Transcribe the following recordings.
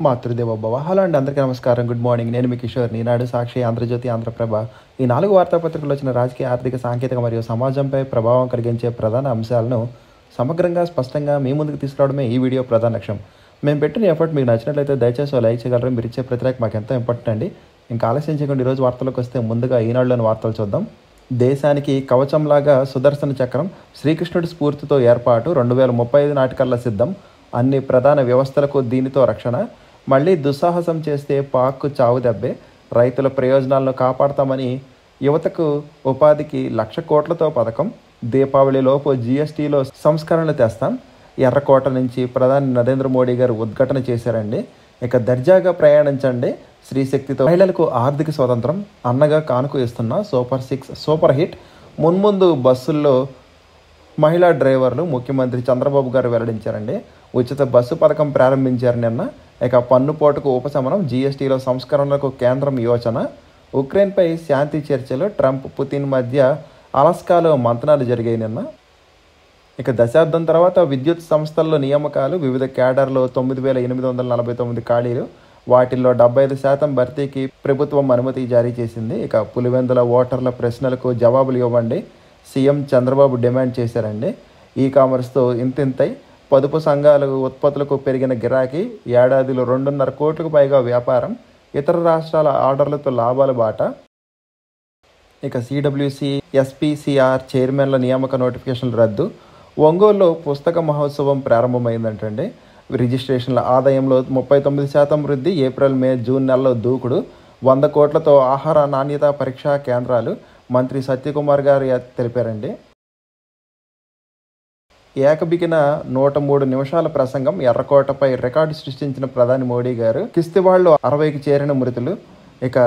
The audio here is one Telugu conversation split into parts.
మాతృదేవోభవ. హలో అండి, అందరికీ నమస్కారం. Good morning. నేను మీ కిషోర్. ఈనాడు, సాక్షి, ఆంధ్రజ్యోతి, ఆంధ్రప్రభ ఈ 4 వార్తాపత్రికలు వచ్చిన రాజకీయ, ఆర్థిక, సాంకేతిక మరియు సమాజంపై ప్రభావం కలిగించే ప్రధాన అంశాలను సమగ్రంగా, స్పష్టంగా మీ ముందుకు తీసుకురావడమే ఈ వీడియో ప్రధాన లక్ష్యం. మేము పెట్టిన ఎఫర్ట్ మీకు నచ్చినట్లయితే దయచేసి లైక్ చేయగలరు. మీరు ఇచ్చే ప్రతి లైక్ మాకు ఎంతో ఇంపార్టెంట్ అండి. ఇంకా ఆలస్యం చేయకుండా ఈరోజు వార్తలకు వస్తే ముందుగా ఈనాడులోని వార్తలు చూద్దాం. దేశానికి కవచంలాగా సుదర్శన చక్రం శ్రీకృష్ణుడి స్ఫూర్తితో ఏర్పాటు 2035 నాటికల్లా సిద్ధం. అన్ని ప్రధాన వ్యవస్థలకు దీనితో రక్షణ. మళ్ళీ దుస్సాహసం చేస్తే పాక్కు చావు దెబ్బే. రైతుల ప్రయోజనాలను కాపాడతామని యువతకు ఉపాధికి 1,00,000 కోట్లతో పథకం. దీపావళిలోపు జీఎస్టీలో సంస్కరణలు తెస్తాం. ఎర్రకోట నుంచి ప్రధాని నరేంద్ర మోడీ గారు ఉద్ఘాటన చేశారండి. ఇక దర్జాగా ప్రయాణించండి స్త్రీశక్తితో. మహిళలకు ఆర్థిక స్వాతంత్రం అన్నగా కానుక ఇస్తున్న సూపర్ 6 సూపర్ హిట్. మున్ముందు బస్సుల్లో మహిళా డ్రైవర్లు ముఖ్యమంత్రి చంద్రబాబు గారు వెల్లడించారండి. ఉచిత బస్సు పథకం ప్రారంభించారు నిన్న. ఇక పన్నుపోటుకు ఉపశమనం, జీఎస్టీలో సంస్కరణలకు కేంద్రం యోచన. ఉక్రెయిన్పై శాంతి చర్చలు, ట్రంప్ పుతిన్ మధ్య అలాస్కాలో మంతనాలు జరిగాయి నిన్న. ఇక దశాబ్దం తర్వాత విద్యుత్ సంస్థల్లో నియామకాలు. వివిధ క్యాడర్లో 9,849 ఖాళీలు. వాటిల్లో 75% భర్తీకి ప్రభుత్వం అనుమతి జారీ చేసింది. ఇక పులివెందుల ఓటర్ల ప్రశ్నలకు జవాబులు ఇవ్వండి సీఎం చంద్రబాబు డిమాండ్ చేశారండి. ఈ కామర్స్తో ఇంతింతై పొదుపు సంఘాలు ఉత్పత్తులకు పెరిగిన గిరాకీ. ఏడాదిలో 2.5 కోట్లకు పైగా వ్యాపారం. ఇతర రాష్ట్రాల ఆర్డర్లతో లాభాల బాట. ఇక సిడబ్ల్యూసి, ఎస్పీసీఆర్ చైర్మన్ల నియామక నోటిఫికేషన్లు రద్దు. ఒంగోలులో పుస్తక మహోత్సవం ప్రారంభమైందంటండి. రిజిస్ట్రేషన్ల ఆదాయంలో 39% వృద్ధి. ఏప్రిల్, మే, జూన్ నెలలో దూకుడు. 100 కోట్లతో ఆహార నాణ్యత పరీక్షా కేంద్రాలు. మంత్రి సత్యకుమార్ గారు తెలిపారండి. ఏకబిగిన 103 నిమిషాల ప్రసంగం. ఎర్రకోటపై రికార్డు సృష్టించిన ప్రధాని మోడీ గారు. కిస్తీవాళ్లు 60కి చేరిన మృతులు. ఇక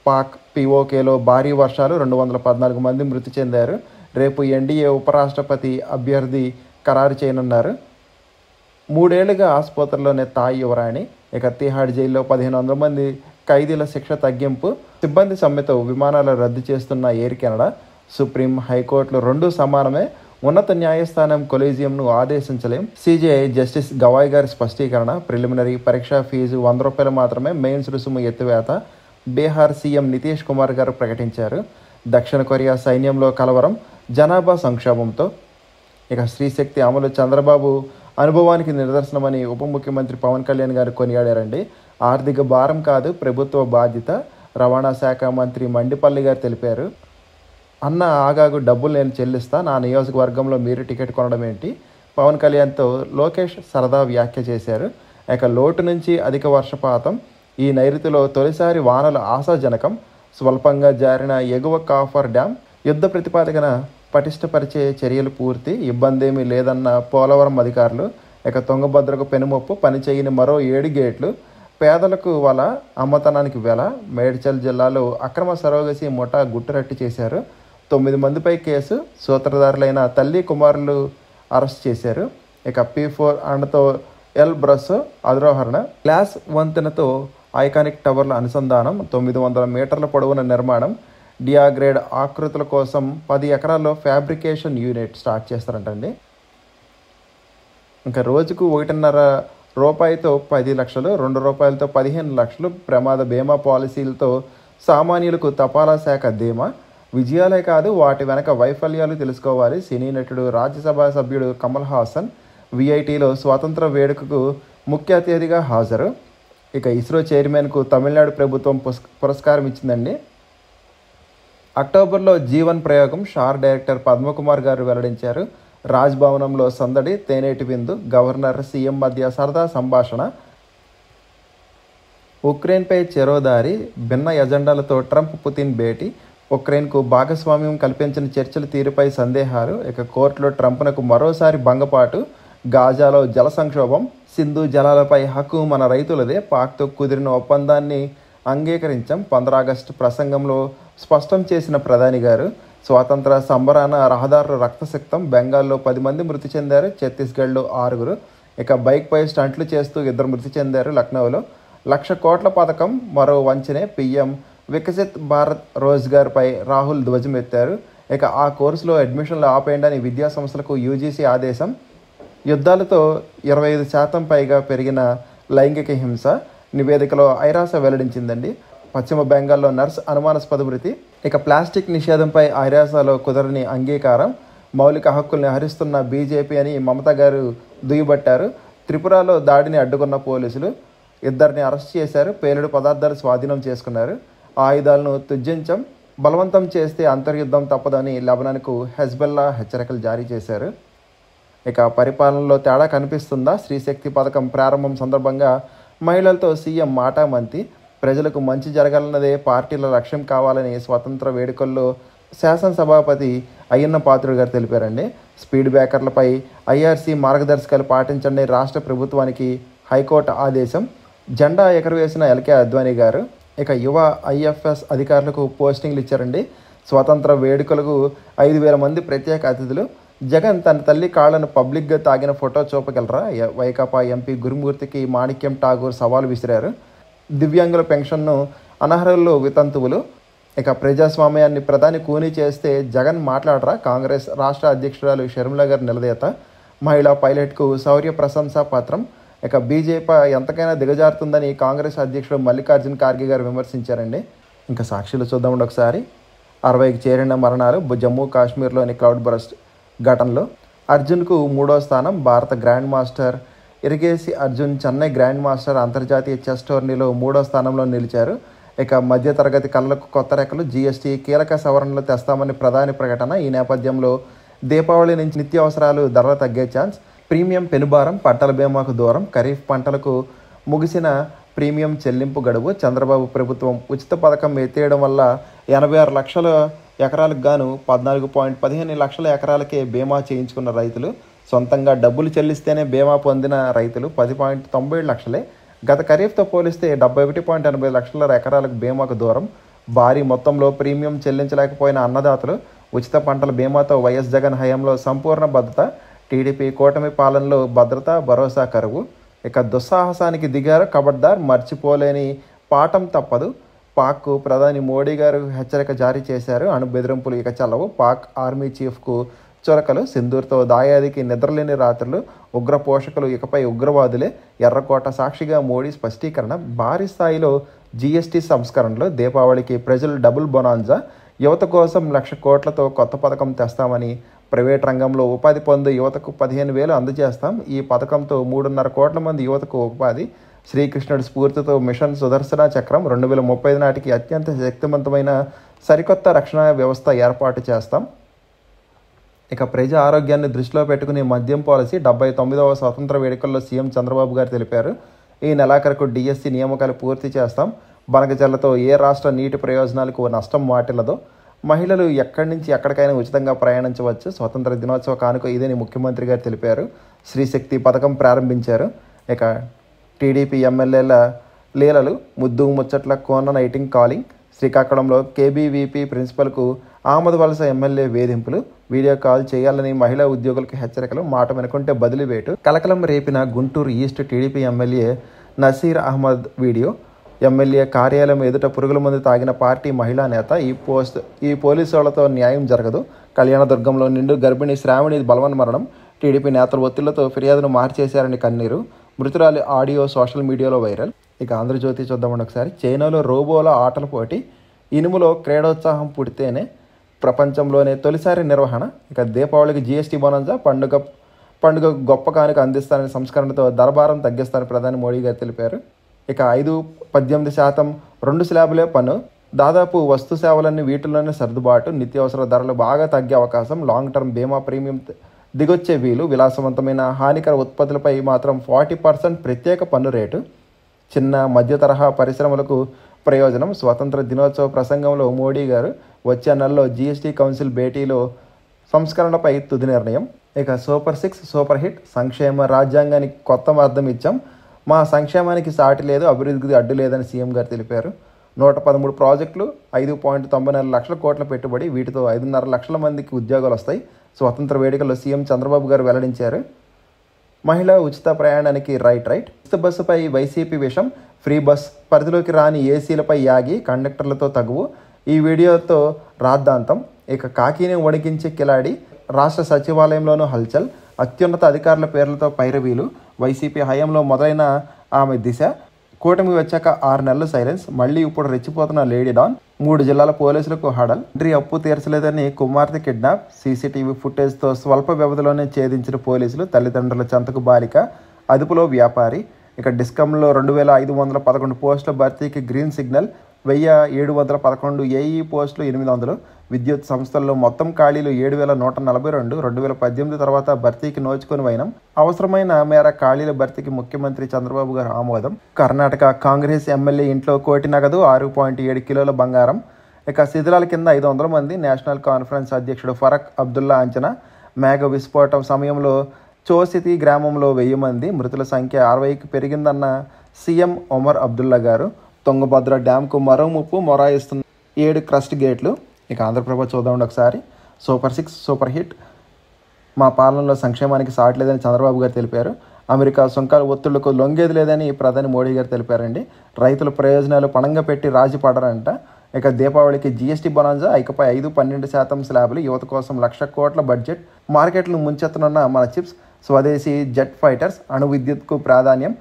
పాక్ పీఓకేలో భారీ వర్షాలు. 214 మంది మృతి చెందారు. రేపు ఎన్డీఏ ఉపరాష్ట్రపతి అభ్యర్థి ఖరారు చేయనున్నారు. 3 ఏళ్లుగా ఆసుపత్రిలోనే తాయి యువరాణి. ఇక తిహాడ్ జైల్లో 1,500 మంది ఖైదీల శిక్ష తగ్గింపు. సిబ్బంది సమ్మెతో విమానాలు రద్దు చేస్తున్న ఎయిర్ కెనడా. సుప్రీం, హైకోర్టులు రెండూ సమానమే. ఉన్నత న్యాయస్థానం కొలీజియంను ఆదేశించలేం. సిజేఐ జస్టిస్ గవాయ్ గారి స్పష్టీకరణ. ప్రిలిమినరీ పరీక్షా ఫీజు 100 రూపాయలు మాత్రమే. మెయిన్స్ రుసుము ఎత్తివేత. బీహార్ సీఎం నితీష్ కుమార్ గారు ప్రకటించారు. దక్షిణ కొరియా సైన్యంలో కలవరం. జనాభా సంక్షోభంతో. ఇక స్త్రీశక్తి అమలు చంద్రబాబు అనుభవానికి నిదర్శనమని ఉప ముఖ్యమంత్రి పవన్ కళ్యాణ్ గారు కొనియాడారండి. ఆర్థిక భారం కాదు, ప్రభుత్వ బాధ్యత. రవాణా శాఖ మంత్రి మండిపల్లి గారు తెలిపారు. అన్న ఆగాగు, డబ్బులు నేను చెల్లిస్తా, నా నియోజకవర్గంలో మీరు టికెట్ కొనడం ఏంటి? పవన్ కళ్యాణ్తో లోకేష్ సరదా వ్యాఖ్య చేశారు. ఇక లోటు నుంచి అధిక వర్షపాతం. ఈ నైరుతిలో తొలిసారి వానలు ఆశాజనకం. స్వల్పంగా జారిన ఎగువ కాఫర్ డ్యాం. యుద్ధ ప్రతిపాదకన పటిష్టపరిచే చర్యలు పూర్తి. ఇబ్బందేమీ లేదన్న పోలవరం అధికారులు. ఇక తుంగభద్రకు పెనుముప్పు. పనిచేయని మరో 7 గేట్లు. పేదలకు వల, అమ్మతనానికి వెల. మేడ్చల్ జిల్లాలో అక్రమ సరోగసి ముఠా గుట్టురట్టు చేశారు. 9 మందిపై కేసు. సూత్రధారులైన తల్లి, కుమారులు అరెస్ట్ చేశారు. ఇక P4 అండతో ఎల్ బ్రస్ అధిరోహరణ. గ్లాస్ వంతెనతో ఐకానిక్ టవర్ల అనుసంధానం. 900 మీటర్ల పొడవున నిర్మాణం. డియాగ్రేడ్ ఆకృతుల కోసం 10 ఎకరాల్లో ఫ్యాబ్రికేషన్ యూనిట్ స్టార్ట్ చేస్తారంటండి. ఇంకా రోజుకు 1.5 రూపాయితో 10 లక్షలు, 2 రూపాయలతో 15 లక్షలు ప్రమాద బీమా పాలసీలతో సామాన్యులకు తపాలా శాఖ ధీమా. విజయాలే కాదు, వాటి వెనక వైఫల్యాలు తెలుసుకోవాలి. సినీ నటుడు, రాజ్యసభ సభ్యుడు కమల్ హాసన్ విఐటీలో స్వాతంత్ర వేడుకకు ముఖ్య అతిథిగా హాజరు. ఇక ఇస్రో చైర్మన్కు తమిళనాడు ప్రభుత్వం పురస్కారం ఇచ్చిందండి. అక్టోబర్లో జీవన్ ప్రయోగం షార్ డైరెక్టర్ పద్మకుమార్ గారు వెల్లడించారు. రాజ్భవనంలో సందడి, తేనేటి విందు. గవర్నర్, సీఎం మధ్య సరదా సంభాషణ. ఉక్రెయిన్పై చెరోదారి. భిన్న ఎజెండాలతో ట్రంప్ పుతిన్ భేటీ. ఉక్రెయిన్కు భాగస్వామ్యం కల్పించిన చర్చల తీరుపై సందేహాలు. ఇక కోర్టులో ట్రంప్నకు మరోసారి భంగపాటు. గాజాలో జల సంక్షోభం. సింధు జలాలపై హక్కు మన రైతులదే. పాక్తో కుదిరిన ఒప్పందాన్ని అంగీకరించాం. 15 ఆగస్టు ప్రసంగంలో స్పష్టం చేసిన ప్రధాని గారు. స్వాతంత్ర సంబరాన రహదారులు రక్తసిక్తం. బెంగాల్లో 10 మంది మృతి చెందారు. ఛత్తీస్గఢ్లో 6. ఇక బైక్పై స్టంట్లు చేస్తూ 2 మృతి చెందారు. లక్నోలో 1,00,000 కోట్ల పథకం మరో వంచనే. పీఎం వికసిత్ భారత్ రోజ్గార్పై రాహుల్ ధ్వజమెత్తారు. ఇక ఆ కోర్సులో అడ్మిషన్లు ఆపేయండి విద్యా సంస్థలకు యూజీసీ ఆదేశం. యుద్ధాలతో 25% పైగా పెరిగిన లైంగిక హింస నివేదికలో ఐరాస వెల్లడించిందండి. పశ్చిమ బెంగాల్లో నర్స్ అనుమానాస్పద మృతి. ఇక ప్లాస్టిక్ నిషేధంపై ఐరాసలో కుదరని అంగీకారం, మౌలిక హక్కుల్ని హరిస్తున్న బీజేపీ అని మమతా గారు దుయ్యబట్టారు. త్రిపురలో దాడిని అడ్డుకున్న పోలీసులు 2 అరెస్ట్ చేశారు. పేలుడు పదార్థాలు స్వాధీనం చేసుకున్నారు. ఆయుధాలను త్యజించం, బలవంతం చేస్తే అంతర్యుద్ధం తప్పదని లెబనాన్కు హెజ్బొల్లా హెచ్చరికలు జారీ చేశారు. ఇక పరిపాలనలో తేడా కనిపిస్తుందా? స్త్రీశక్తి పథకం ప్రారంభం సందర్భంగా మహిళలతో సీఎం మాటామంతి. ప్రజలకు మంచి జరగాలన్నదే పార్టీల లక్ష్యం కావాలని స్వతంత్ర వేడుకల్లో శాసనసభాపతి అయ్యన్న పాత్రుడు గారు తెలిపారండి. స్పీడ్ బ్రేకర్లపై ఐఆర్సీ మార్గదర్శకాలు పాటించండి రాష్ట్ర ప్రభుత్వానికి హైకోర్టు ఆదేశం. జెండా ఎగరవేసిన ఎల్కే అద్వానీ గారు. ఇక యువ ఐఎఫ్ఎస్ అధికారులకు పోస్టింగ్లు ఇచ్చారండి. స్వతంత్ర వేడుకలకు 5,000 మంది ప్రత్యేక అతిథులు. జగన్ తన తల్లి కాళ్లను పబ్లిక్గా తాగిన ఫోటో చూపగలరా? వైకాపా ఎంపీ గురుమూర్తికి మాణిక్యం ఠాగూర్ సవాల్ విసిరారు. దివ్యాంగుల పెన్షన్ను అనర్హులు వితంతువులు. ఇక ప్రజాస్వామ్యాన్ని ప్రధాని కూనీ చేస్తే జగన్ మాట్లాడరా? కాంగ్రెస్ రాష్ట్ర అధ్యక్షురాలు షర్మిల గారు నిలదీత. మహిళా పైలట్కు శౌర్య ప్రశంసా పత్రం. ఇక బీజేపీ ఎంతకైనా దిగజారుతుందని కాంగ్రెస్ అధ్యక్షుడు మల్లికార్జున్ ఖార్గే గారు విమర్శించారండి. ఇంకా సాక్షులు చూద్దామండి ఒకసారి. 60కి చేరిన మరణాలు జమ్మూ కాశ్మీర్లోని క్లౌడ్ బరస్ట్ ఘటనలో. అర్జున్కు 3వ స్థానం. భారత grand master Erigaisi Arjun Chennai grand master అంతర్జాతీయ చెస్ టోర్నీలో 3వ స్థానంలో నిలిచారు. ఇక మధ్యతరగతి కళలకు కొత్త రెక్కలు. జీఎస్టీ కీలక సవరణలు తెస్తామని ప్రధాని ప్రకటన. ఈ నేపథ్యంలో దీపావళి నుంచి నిత్యావసరాలు ధరలు తగ్గే ఛాన్స్. ప్రీమియం పెనుభారం, పంటల బీమాకు దూరం. ఖరీఫ్ పంటలకు ముగిసిన ప్రీమియం చెల్లింపు గడువు. చంద్రబాబు ప్రభుత్వం ఉచిత పథకం ఎత్తేయడం వల్ల 86 లక్షల ఎకరాలకు గాను 14.15 లక్షల ఎకరాలకే బీమా చేయించుకున్న రైతులు. సొంతంగా డబ్బులు చెల్లిస్తేనే బీమా పొందిన రైతులు 10.97 లక్షలే. గత ఖరీఫ్తో పోలిస్తే 71.80 లక్షల ఎకరాలకు బీమాకు దూరం. భారీ మొత్తంలో ప్రీమియం చెల్లించలేకపోయిన అన్నదాతలు. ఉచిత పంటల బీమాతో వైఎస్ జగన్ హయాంలో సంపూర్ణ భద్రత. టీడీపీ కూటమి పాలనలో భద్రత భరోసా కరువు. ఇక దుస్సాహసానికి దిగారు ఖబర్దార్, మర్చిపోలేని పాఠం తప్పదు. పాక్కు ప్రధాని మోడీ గారు హెచ్చరిక జారీ చేశారు. అణు బెదిరింపులు ఇక చల్లవు. పాక్ ఆర్మీ చీఫ్కు చురకలు. సింధూర్తో దాయాదికి నిద్రలేని రాత్రులు. ఉగ్ర పోషకులు ఇకపై ఉగ్రవాదులే. ఎర్రకోట సాక్షిగా మోడీ స్పష్టీకరణ. భారీ స్థాయిలో జీఎస్టీ సంస్కరణలు. దీపావళికి ప్రజలు డబుల్ బొనాన్జా. యువత కోసం 1,00,000 కోట్లతో కొత్త పథకం తెస్తామని. ప్రైవేట్ రంగంలో ఉపాధి పొందే యువతకు 15,000 అందజేస్తాం. ఈ పథకంతో 3.5 కోట్ల మంది యువతకు ఉపాధి. శ్రీకృష్ణుడి స్ఫూర్తితో మిషన్ సుదర్శన చక్రం. 2035 నాటికి అత్యంత శక్తివంతమైన సరికొత్త రక్షణ వ్యవస్థ ఏర్పాటు చేస్తాం. ఇక ప్రజా ఆరోగ్యాన్ని దృష్టిలో పెట్టుకుని మద్యం పాలసీ. 79వ స్వతంత్ర వేడుకల్లో సీఎం చంద్రబాబు గారు తెలిపారు. ఈ నెలాఖరుకు డిఎస్సి నియామకాలు పూర్తి చేస్తాం. బనకజల్లతో ఏ రాష్ట్ర నీటి ప్రయోజనాలకు నష్టం వాటిల్లదో. మహిళలు ఎక్కడి నుంచి ఎక్కడికైనా ఉచితంగా ప్రయాణించవచ్చు. స్వతంత్ర దినోత్సవ కానుక ఇదని ముఖ్యమంత్రి గారు తెలిపారు. స్త్రీశక్తి పథకం ప్రారంభించారు. ఇక టీడీపీ ఎమ్మెల్యేల లీలలు. ముద్దు ముచ్చట్ల కోన నైటింగ్ కాలింగ్. శ్రీకాకుళంలో కేబీవీపీ ప్రిన్సిపల్కు ఆమదు వలస ఎమ్మెల్యే వేధింపులు. వీడియో కాల్ చేయాలని మహిళా ఉద్యోగులకు హెచ్చరికలు. మాట వినుకుంటే బదిలీవేటు. కలకలం రేపిన Guntur east TDP MLA Naseer Ahmed video. MLA కార్యాలయం ఎదుట పురుగుల మందు తాగిన పార్టీ మహిళా నేత. ఈ పోలీసు వాళ్లతో న్యాయం జరగదు. కళ్యాణదుర్గంలో నిండు గర్భిణి శ్రావణి బలవన్మరణం. టీడీపీ నేతల ఒత్తిళ్లతో ఫిర్యాదును మార్చేశారని కన్నీరు. మృతురాలి ఆడియో సోషల్ మీడియాలో వైరల్. ఇక ఆంధ్రజ్యోతి చూద్దామండి ఒకసారి. చైనాలో రోబోల ఆటల పోటీ. ఇనుములో క్రీడోత్సాహం పుడితేనే ప్రపంచంలోనే తొలిసారి నిర్వహణ. ఇక దీపావళికి జీఎస్టీ బోనస్. పండుగ గొప్ప కానుక అందిస్తారని సంస్కరణతో దరభారం తగ్గిస్తారని ప్రధాని మోడీ గారు తెలిపారు. ఇక 5-18% 2 స్లాబులే పన్ను. దాదాపు వస్తు సేవలన్నీ వీటిల్లోనే సర్దుబాటు. నిత్యావసర ధరలు బాగా తగ్గే అవకాశం. లాంగ్ టర్మ్ బీమా ప్రీమియం దిగొచ్చే వీలు. విలాసవంతమైన హానికర ఉత్పత్తులపై మాత్రం 40% ప్రత్యేక పన్ను రేటు. చిన్న మధ్య తరహా పరిశ్రమలకు ప్రయోజనం. స్వాతంత్ర దినోత్సవ ప్రసంగంలో మోడీ గారు వచ్చే నెలలో జీఎస్టీ కౌన్సిల్ భేటీలో సంస్కరణలపై తుది నిర్ణయం. ఇక సూపర్ 6 సూపర్ హిట్. సంక్షేమ రాజ్యాంగానికి కొత్త అర్థం ఇచ్చాం. మా సంక్షేమానికి సాటి లేదు, అభివృద్ధికి అడ్డు లేదని సీఎం గారు తెలిపారు. 113 ప్రాజెక్టులు, 5.94 లక్షల కోట్ల పెట్టుబడి. వీటితో 5.5 లక్షల మందికి ఉద్యోగాలు వస్తాయి. స్వతంత్ర వేడుకల్లో సీఎం చంద్రబాబు గారు వెల్లడించారు. మహిళా ఉచిత ప్రయాణానికి రైట్. ఉచిత బస్సుపై వైసీపీ విషం. ఫ్రీ బస్ పరిధిలోకి రాని ఏసీలపై యాగి. కండక్టర్లతో తగువు. ఈ వీడియోతో రాద్ధాంతం. ఇక కాకిని వణికించే కిలాడి. రాష్ట్ర సచివాలయంలోనూ హల్చల్. అత్యున్నత అధికారుల పేర్లతో పైరవీలు. వైసీపీ హయాంలో మొదలైన ఆమె దిశ. కూటమి వచ్చాక 6 నెలలు సైలెన్స్, మళ్ళీ ఇప్పుడు రెచ్చిపోతున్న లేడీ డాన్. 3 జిల్లాల పోలీసులకు హడల్. తండ్రి అప్పు తీర్చలేదని కుమార్తె కిడ్నాప్. సీసీటీవీ ఫుటేజ్తో స్వల్ప వ్యవధిలోనే ఛేదించిన పోలీసులు. తల్లిదండ్రుల చెంతకు బాలిక, అదుపులో వ్యాపారి. ఇక డిస్కంలో 2511 పోస్టుల భర్తీకి గ్రీన్ సిగ్నల్. 1711 ఏఈ పోస్టులు 800. విద్యుత్ సంస్థల్లో మొత్తం ఖాళీలు 7142. 2018 తర్వాత భర్తీకి నోచుకొని వైనం. అవసరమైన మేర ఖాళీల భర్తీకి ముఖ్యమంత్రి చంద్రబాబు గారు ఆమోదం. కర్ణాటక కాంగ్రెస్ ఎమ్మెల్యే ఇంట్లో కోటి నగదు, 6.7 కిలోల బంగారం. ఇక శిథిలాల కింద 500 మంది. నేషనల్ కాన్ఫరెన్స్ అధ్యక్షుడు ఫరక్ అబ్దుల్లా అంచనా. మేఘ విస్ఫోటం సమయంలో చోసితి గ్రామంలో 1000 మంది. మృతుల సంఖ్య 60కి పెరిగిందన్న సీఎం ఒమర్ అబ్దుల్లా గారు. తుంగభద్ర డ్యాంకు మరో ముప్పు మొరాయిస్తున్న 7 క్రస్ట్ గేట్లు. ఇక ఆంధ్రప్రభ చూద్దామండి ఒకసారి. Super 6 super hit. మా పాలనలో సంక్షేమానికి సాటి లేదని చంద్రబాబు గారు తెలిపారు. అమెరికా సుంకాల ఒత్తిళ్లకు లొంగేది లేదని ప్రధాని మోడీ గారు తెలిపారండి. రైతుల ప్రయోజనాలు పణంగా పెట్టి రాజీ పడరంట. ఇక దీపావళికి జీఎస్టీ బొనాంజా. ఇకపై 5-12% స్లాబులు. యువత కోసం 1,00,000 కోట్ల బడ్జెట్. మార్కెట్లను ముంచెత్తనున్న మన చిప్స్. స్వదేశీ జెట్ ఫైటర్స్. అణు విద్యుత్కు ప్రాధాన్యం.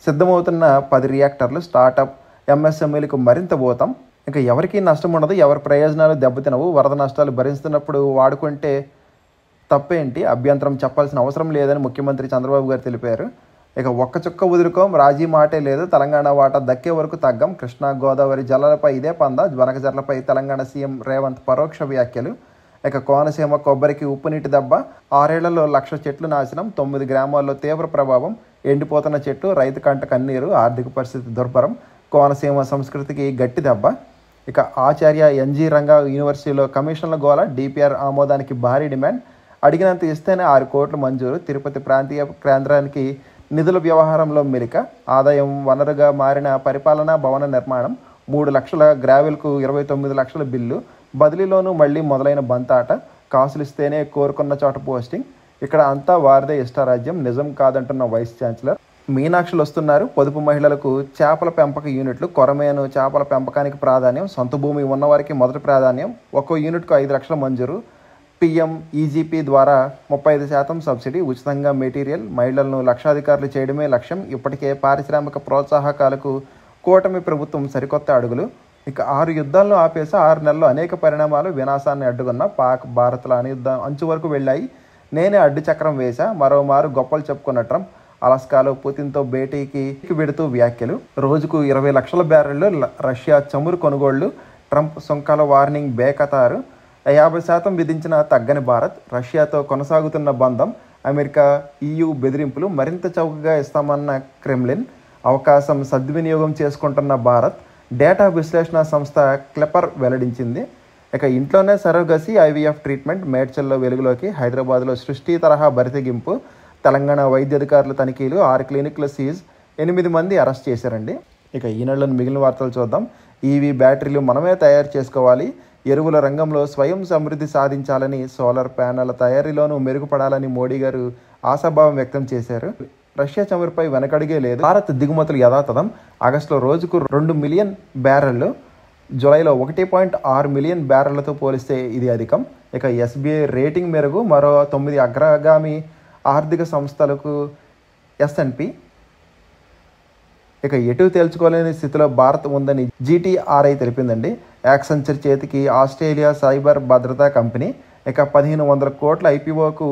సిద్ధమవుతున్న 10 రియాక్టర్లు. స్టార్టప్ ఎంఎస్ఎంఈలకు మరింత ఊతం. ఇక ఎవరికీ నష్టం ఉండదు, ఎవరి ప్రయోజనాలు దెబ్బతినవు. వరద నష్టాలు భరిస్తున్నప్పుడు వాడుకుంటే తప్పేంటి, అభ్యంతరం చెప్పాల్సిన అవసరం లేదని ముఖ్యమంత్రి చంద్రబాబు గారు తెలిపారు. ఇక ఒక్క చుక్క వదులుకోం, రాజీ మాటే లేదు, తెలంగాణ వాటా దక్కే వరకు తగ్గం. కృష్ణా గోదావరి జలాలపై ఇదే పంద. జనకజర్లపై తెలంగాణ సీఎం రేవంత్ పరోక్ష వ్యాఖ్యలు. ఇక కోనసీమ కొబ్బరికి ఉప్పునీటి దెబ్బ. 6 ఏళ్లలో 1,00,000 చెట్లు నాశనం. 9 గ్రామాల్లో తీవ్ర ప్రభావం. ఎండిపోతున్న చెట్టు, రైతు కంట కన్నీరు. ఆర్థిక పరిస్థితి దుర్భరం. కోనసీమ సంస్కృతికి గట్టి దెబ్బ. ఇక ఆచార్య ఎన్జీ రంగా యూనివర్సిటీలో కమిషన్ల గోల. డిపిఆర్ ఆమోదానికి భారీ డిమాండ్. అడిగినంత ఇస్తేనే 6 కోట్లు మంజూరు. తిరుపతి ప్రాంతీయ కేంద్రానికి నిధుల వ్యవహారంలో మెలిక. ఆదాయం వనరుగా మారిన పరిపాలనా భవన నిర్మాణం. 3 లక్షల గ్రావెల్కు 29 లక్షల బిల్లు. బదిలీలోనూ మళ్లీ మొదలైన బంతాట. కాసులిస్తేనే కోరుకున్న చోట పోస్టింగ్. ఇక్కడ అంతా వారిదే ఇష్టారాజ్యం, నిజం కాదంటున్న వైస్ ఛాన్సలర్. మీనాక్షులు వస్తున్నారు. పొదుపు మహిళలకు చేపల పెంపక యూనిట్లు. కొరమేను చేపల పెంపకానికి ప్రాధాన్యం. సొంత భూమి ఉన్నవారికి మొదటి ప్రాధాన్యం. ఒక్కో యూనిట్కు 5 లక్షల మంజూరు. పీఎం ఈజీపీ ద్వారా 35% సబ్సిడీ. ఉచితంగా మెటీరియల్. మహిళలను లక్షాధికారులు చేయడమే లక్ష్యం. ఇప్పటికే పారిశ్రామిక ప్రోత్సాహకాలకు కూటమి ప్రభుత్వం సరికొత్త అడుగులు. ఇక 6 యుద్ధాలను ఆపేసి 6 నెలల్లో అనేక పరిణామాలు. వినాశాన్ని అడ్డుకున్న పాక్ భారత్ల అనియుద్ధం అంచు వరకు వెళ్ళాయి. నేనే అడ్డు చక్రం వేశా. మరోమారు గొప్పలు చెప్పుకున్న ట్రంప్. అలాస్కాలో పుతిన్తో భేటీకి వెడుతూ వ్యాఖ్యలు. రోజుకు 20 లక్షల బ్యారెళ్లు రష్యా చమురు కొనుగోళ్లు. ట్రంప్ సుంకాల వార్నింగ్ బేఖతారు. 50% విధించిన తగ్గని భారత్. రష్యాతో కొనసాగుతున్న బంధం. అమెరికా EU బెదిరింపులు. మరింత చౌకగా ఇస్తామన్న క్రెమ్లిన్. అవకాశం సద్వినియోగం చేసుకుంటున్న భారత్. డేటా విశ్లేషణ సంస్థ క్లెపర్ వెల్లడించింది. ఇక ఇంట్లోనే సరోగసి IVF ట్రీట్మెంట్ మేడ్చల్లో వెలుగులోకి. హైదరాబాద్లో సృష్టి తరహా బరితెగింపు. తెలంగాణ వైద్య అధికారుల తనిఖీలు. 6 క్లినిక్ల సీజ్. 8 మంది అరెస్ట్ చేశారండి. ఇక ఈ నెలలోని మిగిలిన వార్తలు చూద్దాం. EV బ్యాటరీలు మనమే తయారు చేసుకోవాలి. ఎరువుల రంగంలో స్వయం సమృద్ధి సాధించాలని, సోలార్ ప్యానెళ్ల తయారీలోనూ మెరుగుపడాలని మోడీ గారు ఆశాభావం వ్యక్తం చేశారు. రష్యా చమురుపై వెనకడిగే లేదు. భారత్ దిగుమతులు యథాతథం. ఆగస్టులో రోజుకు 2 మిలియన్ బ్యారెళ్లు. జూలైలో 1.6 మిలియన్ బ్యారెళ్లతో పోలిస్తే ఇది అధికం. ఇక SBI రేటింగ్ మెరుగు. మరో 9 అగ్రగామి ఆర్థిక సంస్థలకు S&P. ఇక ఎటు తేల్చుకోలేని స్థితిలో భారత్ ఉందని GTRI తెలిపిందండి. యాక్సెంచర్ చేతికి ఆస్ట్రేలియా సైబర్ భద్రతా కంపెనీ. ఇక 1,500 కోట్ల IPOకు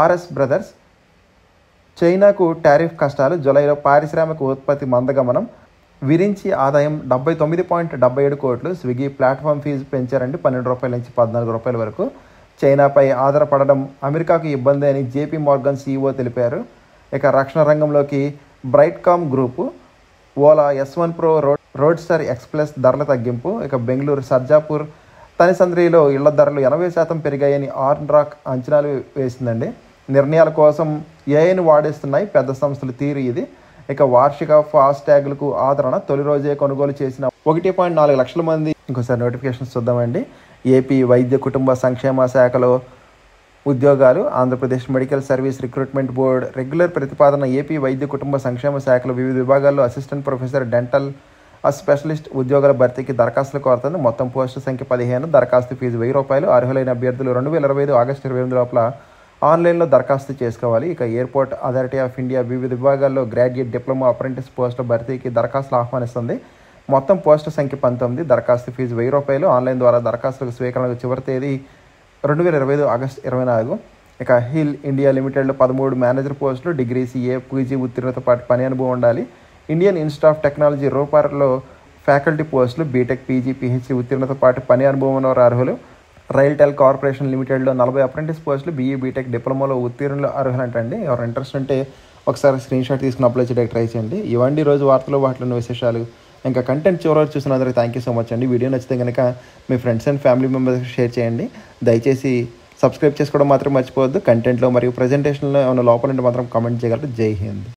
RS బ్రదర్స్. చైనాకు టారిఫ్ కష్టాలు. జూలైలో పారిశ్రామిక ఉత్పత్తి మందగమనం. విరించి ఆదాయం 79.77 కోట్లు. స్విగ్గీ ప్లాట్ఫామ్ ఫీజు పెంచారండి 12 రూపాయల నుంచి 14 రూపాయల వరకు. చైనాపై ఆధారపడడం అమెరికాకు ఇబ్బంది అని JP మోర్గన్ CEO తెలిపారు. ఇక రక్షణ రంగంలోకి Brightcom group. Ola S1 Pro roadster express ధరల తగ్గింపు. ఇక బెంగళూరు సర్జాపూర్ తనిసంద్రిలో ఇళ్ల ధరలు 80% పెరిగాయని ఆర్న్రాక్ అంచనాలు వేసిందండి. నిర్ణయాల కోసం AIని వాడేస్తున్నాయి పెద్ద సంస్థలు తీరు ఇది. ఇక వార్షిక ఫాస్టాగ్లకు ఆదరణ. తొలి రోజే కొనుగోలు చేసిన 1.4 లక్షల మంది. ఇంకోసారి నోటిఫికేషన్స్ చూద్దామండి. ఏపీ వైద్య కుటుంబ సంక్షేమ శాఖలో ఉద్యోగాలు. Andhra Pradesh medical service recruitment board regular ప్రతిపాదన. ఏపీ వైద్య కుటుంబ సంక్షేమ శాఖలో వివిధ విభాగాల్లో అసిస్టెంట్ ప్రొఫెసర్, డెంటల్ స్పెషలిస్ట్ ఉద్యోగాల భర్తీకి దరఖాస్తులు కోరుతుంది. మొత్తం పోస్టుల సంఖ్య 15. దరఖాస్తు ఫీజు 1000 రూపాయలు. అర్హులైన అభ్యర్థులు 2025 ఆగస్టు 28 లోపల ఆన్లైన్లో దరఖాస్తు చేసుకోవాలి. ఇక ఎయిర్పోర్ట్ అథారిటీ ఆఫ్ ఇండియా వివిధ విభాగాల్లో గ్రాడ్యుయేట్, డిప్లొమా, అప్రెంటిస్ పోస్టుల భర్తీకి దరఖాస్తులు ఆహ్వానిస్తుంది. మొత్తం పోస్టుల సంఖ్య 19. దరఖాస్తు ఫీజు ₹1000. ఆన్లైన్ ద్వారా దరఖాస్తులకు స్వీకరణకు చివరి తేదీ 2025 ఆగస్టు 24. ఇక హిల్ ఇండియా లిమిటెడ్లో 13 మేనేజర్ పోస్టులు. డిగ్రీ, CA, PG ఉత్తీర్ణతో పాటు పని అనుభవం ఉండాలి. ఇండియన్ ఇన్స్టిట్యూట్ ఆఫ్ టెక్నాలజీ రూపార్లో ఫ్యాకల్టీ పోస్టులు. బీటెక్, PG, PhD ఉత్తీర్ణతో పాటు పని అనుభవం ఉన్నవారు అర్హులు. రైల్టెల్ కార్పొరేషన్ లిమిటెడ్లో 40 అప్రెంటిస్ పోస్టులు. BE, బీటెక్, డిప్లొమాలో ఉత్తీర్ణులు అర్హులంటండి. ఎవరు ఇంట్రెస్ట్ ఉంటే ఒకసారి స్క్రీన్ షాట్ తీసుకుని అప్లై చేయడానికి ట్రై చేయండి. ఇవ్వండి రోజు వార్తలు, వాటిలో విశేషాలు. ఇంకా కంటెంట్ చివరి చూసిన అందరికీ థ్యాంక్ యూ సో మచ్ అండి. వీడియో నచ్చితే కనుక మీ ఫ్రెండ్స్ అండ్ ఫ్యామిలీ మెంబర్స్కి షేర్ చేయండి. దయచేసి సబ్స్క్రైబ్ చేసుకోవడం మాత్రం మర్చిపోవద్దు. కంటెంట్లో మరియు ప్రజెంటేషన్లో ఏమైనా లోపల ఉంటే మాత్రం కామెంట్ చేయగలరు. జై హింద్.